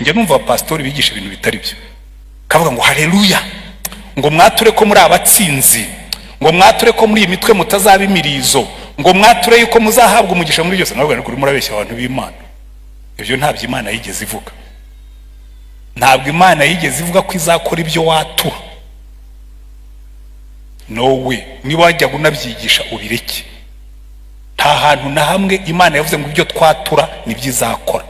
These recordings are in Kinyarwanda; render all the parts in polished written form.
njya numva pastori bigisha ibintu bitaribyo, kavuga ngo haleluya, ngo mwature ko muri abatsinzi, ngo mwature ko muri imitwe mutazaba imirizo, ngo mwature yuko muzahabwa umugisha muri byose. Nabwo kuri murabeshya abantu b'Imana. Ibyo ntabyo Imana yigeze ivuga. Ntabwo Imana yigeze ivuga ko izakora ibyo watura. No way. Niba wajya unabyigisha ubireke. Nta hantu na hamwe Imana yavuze ngo ibyo twatura nibyo izakora.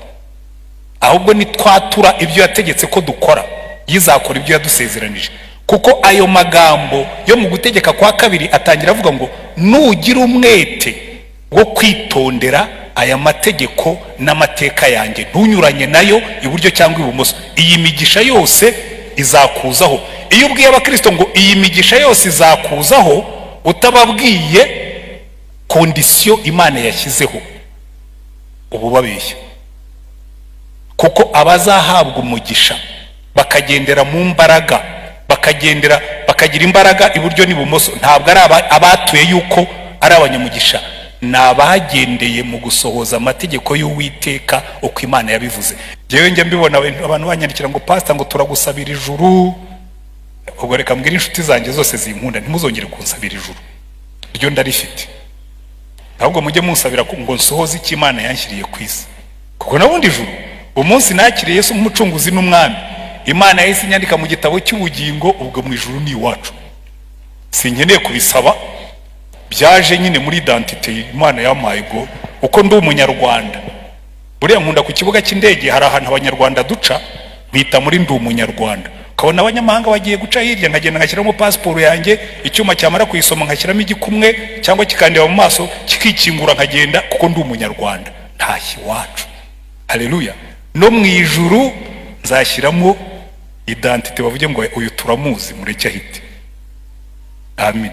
Ahubwo ni twatura ibyo yategetse ko dukora, yizakora ibyo yadusezeranije. Kuko ayo magambo yo mu gutegeka kwa kabiri atangira avuga ngo nugira umwete wo kwitondera aya mategeko n'amateka yanjye, ntunyuranye nayo iburyo cyangwa ibumoso, iyi migisha yose izakuzaho. Iyo ubwiye abakristo ngo iyi migisha yose izakuzaho, utababwiye kondisiyo Imana yashyizeho, ubu babeshya. Kuko abazahabwa umugisha bakagendera mu mbaraga, bakagira imbaraga iburyo n'ibumoso, ntabwo ari abatuye yuko ari abanyamugisha, nabagendeye mu gusohoza amategeko y'Uwiteka uko Imana yabivuze. Jewe njye mbibona abantu banyandikira ngo pastor ngo turagusabira ijuru. Ubwo reka mbwira inshuti zanjye zose zinkunda, ntimuzongere kunsabira ijuru, ryo ndarifite. Ahubwo mujye munsabira ngo nsohoze icyo Imana yanshyiriye ku isi. Kuko nabundi ijuru umunsi nakiriye Yesu nk'umucunguzi n'umwami, Imana yahise inyandika mu gitabo cy'ubugingo, ubwo mu ijuru ni iwacu. Sinkeneye kubisaba, byaje nyine muri identite Imana yampaye ngo uko ndi umunyarwanda. Buriya nkunda ku kibuga cy'indege, hari ahantu abanyarwanda duca bita muri ndi umunyarwanda. Ukabona abanyamahanga bagiye guca hirya, nkagenda ngashyiramo pasiporo yanjye, icyuma cyamara kuyisoma nkashyiramo igikumwe cyangwa kikandeba mu maso kikikingura nkagenda, kuko ndi umunyarwanda. Ntashye iwacu. Haleluya. No mu ijuru nzashyiramo identite bavuge ngo uyu turamuzi, mureke ahite. Amen.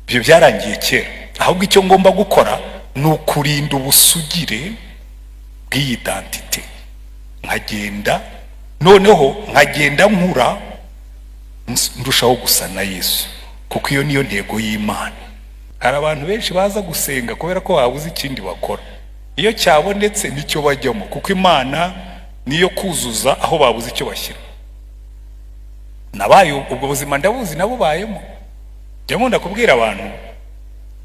Ibyo byarangiye kera. Ahubwo icyo ngomba gukora ni ukurinda ubusugire bw'iyi identite. Nkagenda, noneho nkagenda nkura ndushaho gusa na Yesu, kuko iyo niyo ntego y'Imana. Hari abantu benshi baza gusenga kubera ko babuze ikindi bakora. Iyo cyabonetse nicyo bajyamo, kuko Imana niyo kuzuza aho babuze icyo bashyira. Nabaye ubwo buzima ndabuzi nabubayemo. Jya nkunda kubwira abantu,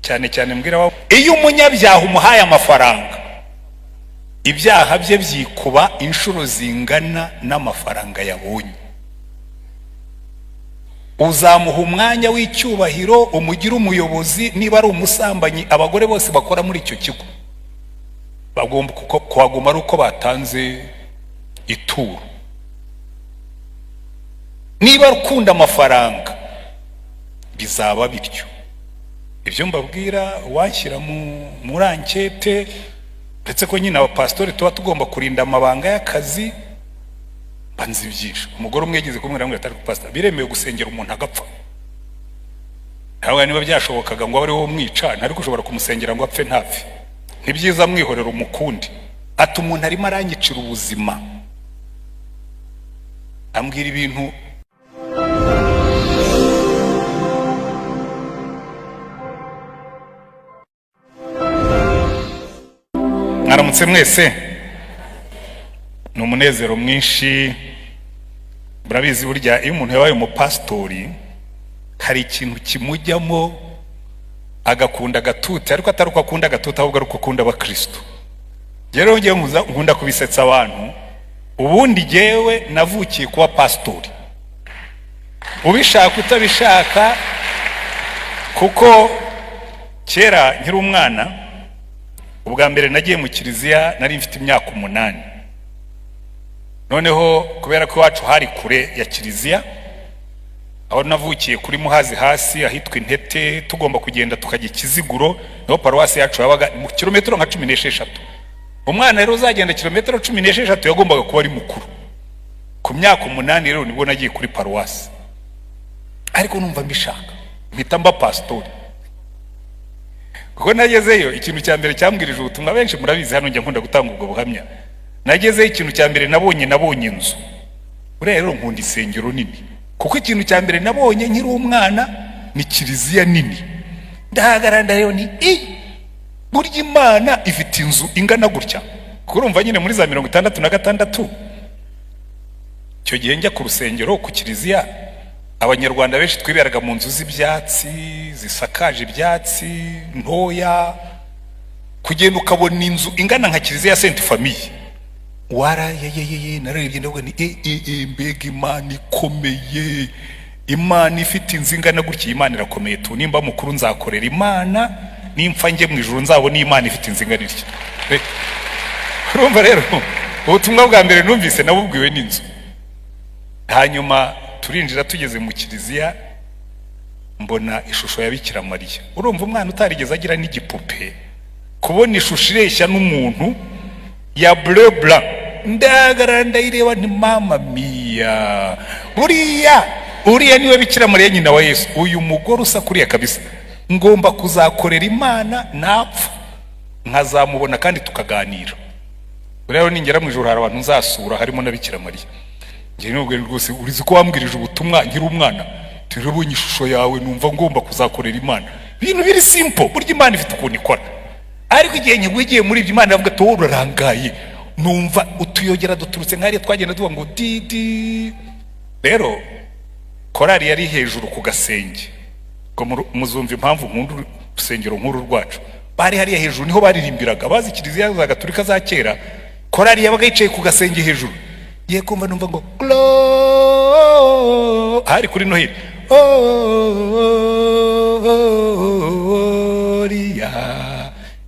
cyane cyane mbwira abo, iyo umunyabyaha umuhaye amafaranga, ibyaha bye byikuba inshuro zingana n'amafaranga yabonye. Uzamuha umwanya w'icyubahiro, umugira umuyobozi. Niba ari umusambanyi, abagore bose bakora muri icyo kigo bagomba kuhaguma ari uko batanze ituro. Niba ukunda amafaranga, bizaba bityo. Ibyo mbabwira wanshyira muri ankete, ndetse ko nyine abapastori tuba tugomba kurinda amabanga y'akazi, banzibyisha. Umugore umwe yagize kumwira ngo atari pastor, biremewe gusengera umuntu agapfa. Ntabwo niba byashobokaga ngo ari wo mwica, ntari kushobora kumusengera ngo apfe ntapfe. Nibyiza mwihorera umukundi. Ati umuntu arimo aranyicira ubuzima, ambwira ibintu. Mwaramutse mwese, ni umunezero mwinshi. Murabizi burya iyo umuntu yabaye umupastori hari ikintu kimujyamo agakunda agatuta, ariko atari uko akunda agatuta, ahubwo ari uko akunda abakristo. Rero ngiye nkunda kubisetsa abantu. Ubundi jyewe navukiye kuba pastori, ubishaka utabishaka, kuko kera nkiri umwana, ubwa mbere nagiye mu kiliziya nari mfite imyaka 8. Noneho kubera ko iwacu hari kure ya kiliziya, aho navukiye kuri Muhazi hasi ahitwa Intete, tugomba kugenda tukajya Kiziguro, niho paruwasi yacu yabaga mu kilometero nka 16. Umwana rero uzagenda kilometero 16 yagombaga kuba ari mukuru. Ku myaka 8 rero nibwo nagiye kuri paruwasi, ariko numva mbishaka mpita mba pastori. Kuko nagezeyo, ikintu cya mbere cyambwirije ubutumwa, benshi murabizi hano njya nkunda gutanga ubwo buhamya. Nagezeyo ikintu cya mbere nabonye inzu. Uriya rero nkunda isengero nini, kuko ikintu cya mbere nabonye nkiri umwana ni kiliziya nini. Ndahagarara rero ni burya Imana ifite inzu ingana gutya. kurumva nyine muri za 66 icyo gihe njya ku rusengero ku kiliziya, abanyarwanda benshi twiberaga mu nzu z'ibyatsi zisakaje ibyatsi ntoya, kugenda ukabona inzu ingana nka kiliziya Sainte Famille, warayeyeye nararebye ndavuga ni mbega Imana ikomeye, Imana ifite inzu ingana gutya, Imana irakomeye tu, nimba mukuru nzakorera Imana, nimfa njye mu ijuru nzabona Imana ifite inzu ingana itya. Urumva rero ubutumwa bwa mbere numvise nabubwiwe n'inzu. Hanyuma turinjira tugeze mu kiliziya, mbona ishusho ya Bikira Mariya. Urumva umwana utarigeze agira n'igipupe, kubona ishusho ireshya n'umuntu ya bleu blanc, ndagara ndayireba nti mama mia, uriya niwe Bikira Mariya nyina wa Yesu. Uyu mugore usa kuriya kabisa, ngomba kuzakorera Imana napfa nkazamubona kandi tukaganira. Rero ningera mu ijuru hari abantu nzasura harimo na Bikira Mariya. Ngiye nubwo rwose urizi ko wambwirije ubutumwa ngira umwana, turabonye ishusho yawe numva ngomba kuzakorera Imana. Ibintu biri simple, burya Imana ifite ukuntu ikora. Ariko igihe nyigugiye muri ibyo Imana yavuga to urarangaye, numva utuyogera duturutse nk'ari twagenda tuvuga ngo didi. Rero korari yari hejuru ku gasenge, ngo muzumva impamvu nkunda urusengero nkuru rwacu. Bari hariya hejuru niho baririmbiraga, bazi kiliziya za Gatolika za kera, korari yabaga yicaye ku gasenge hejuru. Ye kumva numva ngo hari kuri Noheli,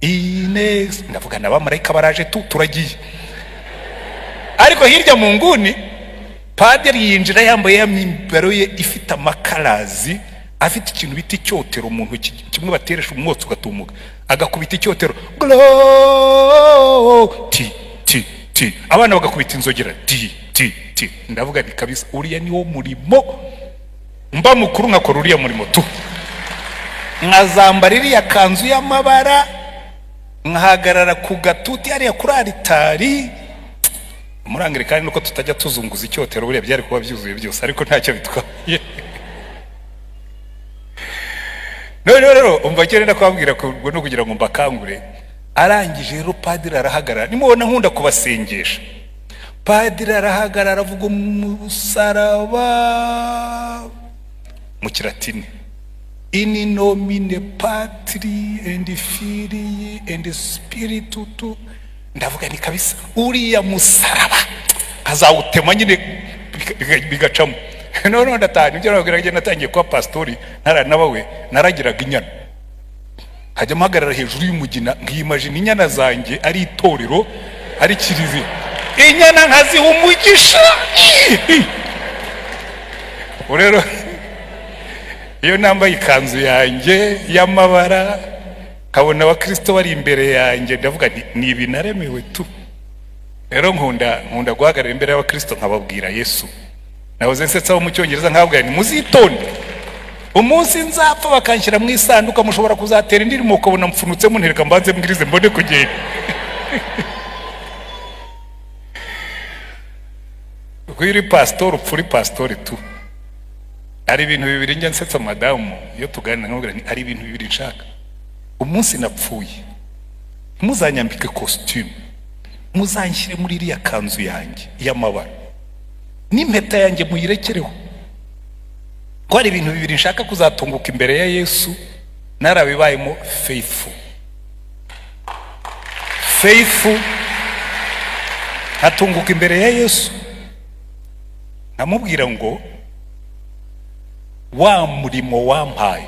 Ines, ndavuga n'abamarayika baraje turagiye. Ariko hirya mu nguni padiri yinjira yambaye ya mimbaro ye ifite amakarazi, afite ikintu bita icyotero umuntu kimwe bateresha umwotsi ugatumuka, agakubita icyotero ti, abana bagakubita inzogera ti. Ndavuga ni kabisa uriya niwo murimo mba mukuru nkakora uriya murimo tu, nkazambara iriya kanzu y'amabara, nkahagarara ku gatuti hariya kuri aritari. Murangire kandi nuko tutajya tuzunguza icyotero, buriya byari kuba byuzuye byose, ariko ntacyo bitwaye. Rero umva cyane ndakwabwira ko no kugira ngo mbakangure. Arangije rero padiri arahagarara, nimubona nkunda kubasengesha, padiri arahagarara avuga umusaraba mu Kilatini, in nomine Patri and Filii and Spiritus. Ndavuga ni kabisa uriya musaraba azawutema nyine bigacamo. None ndatanye ibyo nabwiraga, natangiye kwa pastori naranabawe naragiraga inyana, hajya mpagarara hejuru y'umugina nkimagine inyana zanjye ari itorero ari kiliziya, inyana nkaziha umugisha. Rero iyo nambaye ikanzu yanjye y'amabara kabona abakristo bari imbere yanjye, ndavuga ni ibinaremewe tu. Rero nkunda guhagarara imbere y'abakristo nkababwira Yesu. Nahoze nsetsaho mu Cyongereza nkababwira ni muzitonde, umunsi nzapfa bakanshyira mu isanduka mushobora kuzatera indirimo ukabona mfunutse muntereka mbanze mbwirize mbone kugenda. Kuri pastor upfuri pastor tu. Ari ibintu bibiri njya nsetsa madamu iyo tuganira nkabwira ni ari ibintu bibiri nshaka. Umunsi napfuye muzanyambike costume, muzanshyire muri iriya kanzu yanjye y'amabara, n'impeta yanjye muyirekereho. Ko ari ibintu bibiri nshaka kuzatunguka imbere ya Yesu, narabibayemo faithful, hatunguka imbere ya Yesu namubwira ngo wa murimo wampaye,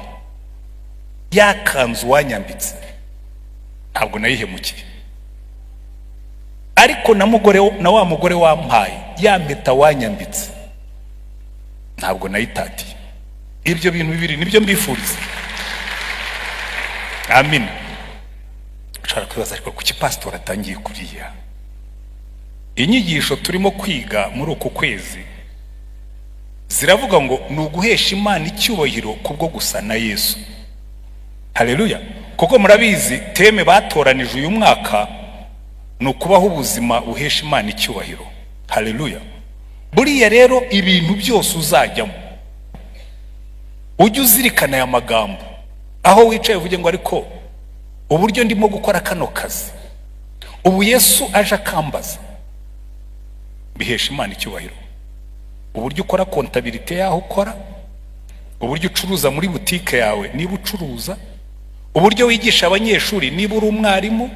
ya kanzu wanyambitse ntabwo nayihemukiye, ariko na wa mugore wampaye ya mpeta wanyambitse ntabwo nayitatiye. Ibyo bintu bibiri nibyo mbifuriza. Amen. Ushobora kwibaza ariko kuki pastor atangiye kuriya? Inyigisho turimo kwiga muri uku kwezi ziravuga ngo ni uguhesha Imana icyubahiro kubwo gusa na Yesu. Haleluya. Kuko murabizi teme batoranije uyu mwaka ni ukubaho ubuzima buhesha Imana icyubahiro. Haleluya. Buriya rero ibintu byose uzajyamo ujye uzirikana aya magambo, aho wicaye uvuge ngo ariko uburyo ndimo gukora kano kazi, ubu Yesu aje akambaza, bihesha Imana icyubahiro. Uburyo ukora kontabilite yaho ukora, uburyo ucuruza muri butike yawe niba ucuruza, uburyo wigisha abanyeshuri niba uri umwarimu,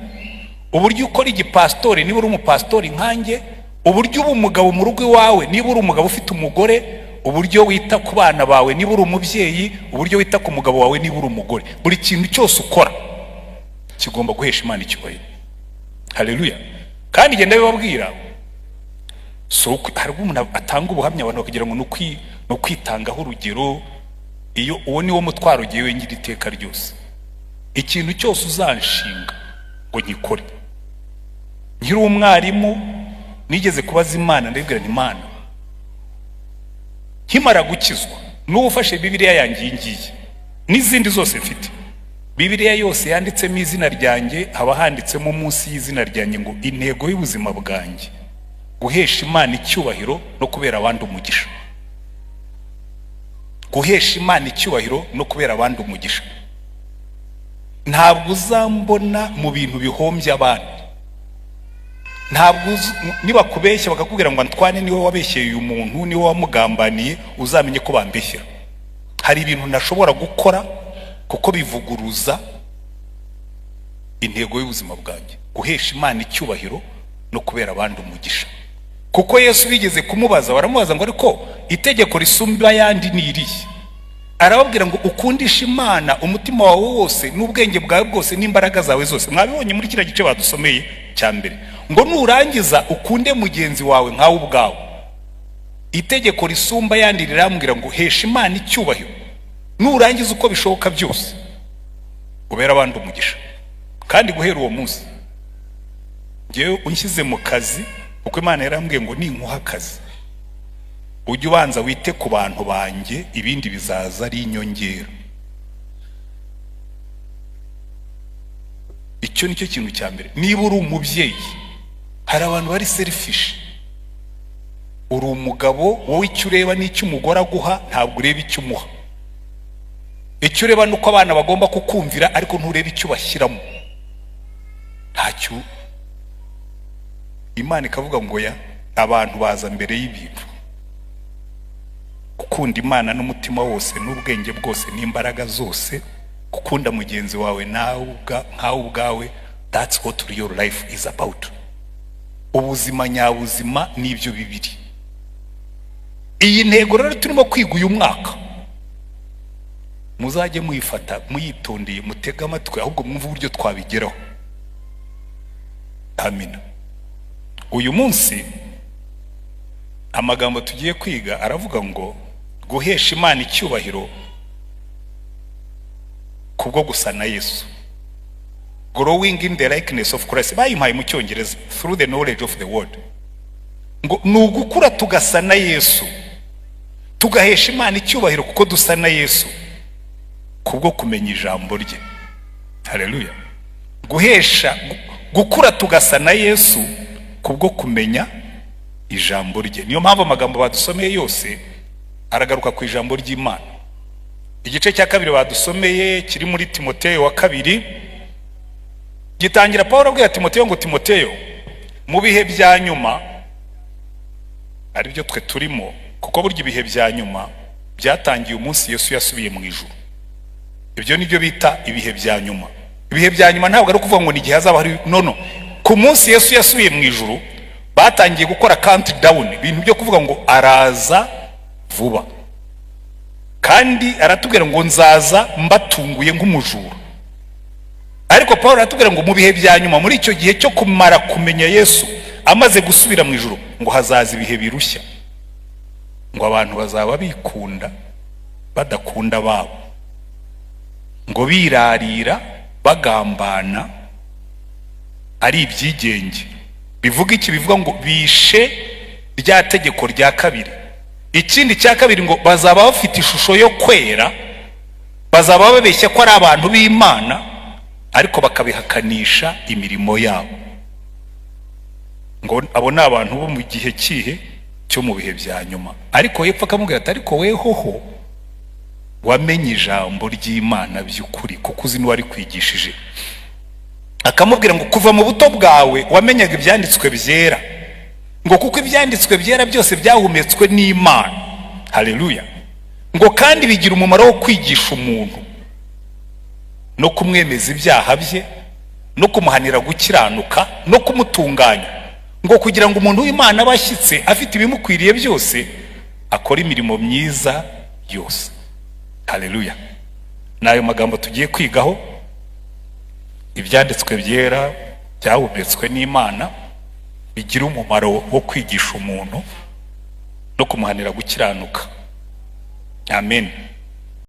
uburyo ukora igipastori niba uri umupastori nkanjye, uburyo uba umugabo mu rugo iwawe niba uri umugabo ufite umugore, uburyo wita ku bana bawe niba uri umubyeyi, uburyo wita ku mugabo wawe niba uri umugore. Buri kintu cyose ukora kigomba guhesha Imana icyubahiro. Haleluya. Kandi genda bibabwira, so hari umuntu atanga ubuhamya abantu kugira ngo no kwitangaho urugero, iyo uwo ni wo mutwaro ugiye wengira iteka ryose. Ikintu cyose uzanshinga ngo nyikore. Nkiri umwarimu nigeze kubaza Imana, ndabwira nti Imana, nkimara gukizwa n'ufashe Bibiliya yanjye ingiye n'izindi zose mfite, Bibiliya yose yanditsemo izina ryanjye, haba handitsemo munsi y'izina ryanjye ngo intego y'ubuzima bwanjye guhesha Imana icyubahiro no kubera abandi umugisha. Guhesha Imana icyubahiro no kubera abandi umugisha. Ntabwo uzambona mu bintu bihombya abandi. Ntabwo niba kubeshya bakakubwira ngo Antwane niwe wabeshyeye uyu muntu, niwe wamugambaniye, uzamenye ko bambeshyera. Hari ibintu nashobora gukora kuko bivuguruza intego y'ubuzima bwanjye, guhesha Imana icyubahiro no kubera abandi umugisha. Kuko Yesu bigeze kumubaza, baramubaza ngo ariko itegeko risumba yandi ni irihe? Arababwira ngo ukundisha Imana umutima wawe wose n'ubwenge bwawe bwose n'imbaraga zawe zose. Mwabibonye muri kiriya gice badusomeye cya mbere, ngo nurangiza ukunde mugenzi wawe nkawe ubwawe. Itegeko risumba yandi rirambwira ngo hesha Imana icyubahiro, nurangiza uko bishoboka byose ubera abandi umugisha. Kandi guhera uwo munsi ngewe unshyize mu kazi, kuko Imana yarambwiye ngo ninkuha akazi ujye ubanza wite ku bantu banjye, ibindi bizaza ari inyongera. Icyo nicyo kintu cya mbere. Niba uri umubyeyi, hari abantu bari selfish. Uri umugabo, wowe icyo ureba n'icyo umugore aguha, ntabwo ureba icyo umuha. Icyo ureba nuko abana bagomba kukumvira, ariko ntureba icyo bashyiramo. Ntacyo. Imana ikavuga ngo ya abantu baza mbere y'ibintu. Gukunda Imana n'umutima wose n'ubwenge bwose n'imbaraga zose, gukunda mugenzi wawe nawe nkawe ubwawe, that's what your life is about. Ubuzima nyabuzima n'ibyo bibiri. Iyi ntego rero turimo kwiga uyu mwaka, muzajye muyifata muyitondeye, mutega amatwi, ahubwo mwumve uburyo twabigeraho. Amina. Uyu munsi amagambo tugiye kwiga aravuga ngo guhesha Imana icyubahiro kubwo gusa na Yesu. Growing in the likeness of Christ. Bayimpaye mu Cyongereza, through the knowledge of the word. Ngo nugukura tugasa na Yesu, tugahesha Imana icyubahiro kuko dusa na Yesu kubwo kumenya ijambo rye. Haleluya. Gukura tugasa na Yesu kubwo kumenya ijambo rye. Niyo mpamvu amagambo badusomeye yose aragaruka ku ijambo ry'Imana. Igice cya kabiri badusomeye kiri muri Timoteyo wa kabiri, gitangira Paulo abwira Timoteyo ngo Timoteyo, mu bihe bya nyuma, ari byo twe turimo, kuko burya ibihe bya nyuma byatangiye umunsi Yesu yasubiye mu ijuru. Ibyo nibyo bita ibihe bya nyuma. Ibihe bya nyuma ntabwo ari kuvuga ngo ni igihe hazaba hari, no. Ku munsi Yesu yasubiye mu ijuru batangiye gukora countdown, ibintu byo kuvuga ngo araza vuba. Kandi aratubwira ngo nzaza mbatunguye nk'umujura. Ariko Paulo aratubwira ngo mu bihe bya nyuma, muri icyo gihe cyo kumara kumenya Yesu amaze gusubira mu ijuru, ngo hazaza ibihe birushya. Ngo abantu bazaba bikunda badakunda babo, ngo birarira bagambana ari ibyigenge. Bivuga iki? Bivuga ngo bishe rya tegeko rya kabiri. Ikindi cya kabiri ngo bazaba bafite ishusho yo kwera, bazaba babeshya ko ari abantu b'Imana, ariko bakabihakanisha imirimo yabo. Ngo abo ni abantu bo mu gihe kihe cyo mu bihe bya nyuma. Ariko yepfa akamubwira ati ariko wehoho wamenye ijambo ry'Imana by'ukuri, kuko uzi n'uwari kwigishije. akamubwira ngo kuva mu buto bwawe wamenyaga ibyanditswe byera, ngo kuko ibyanditswe byera byose byahumetswe n'Imana. Haleluya. Ngo kandi bigira umumaro wo kwigisha umuntu no kumwemeza ibyaha bye no kumuhanira gukiranuka no kumutunganya, ngo kugira ngo umuntu w'Imana abashyitse afite ibimukwiriye byose akora imirimo myiza yose. Haleluya. Nayo magambo tugiye kwigaho, ibyanditswe byera byahumetswe n'Imana bigira umumaro wo kwigisha umuntu no kumuhanira gukiranuka. Amen.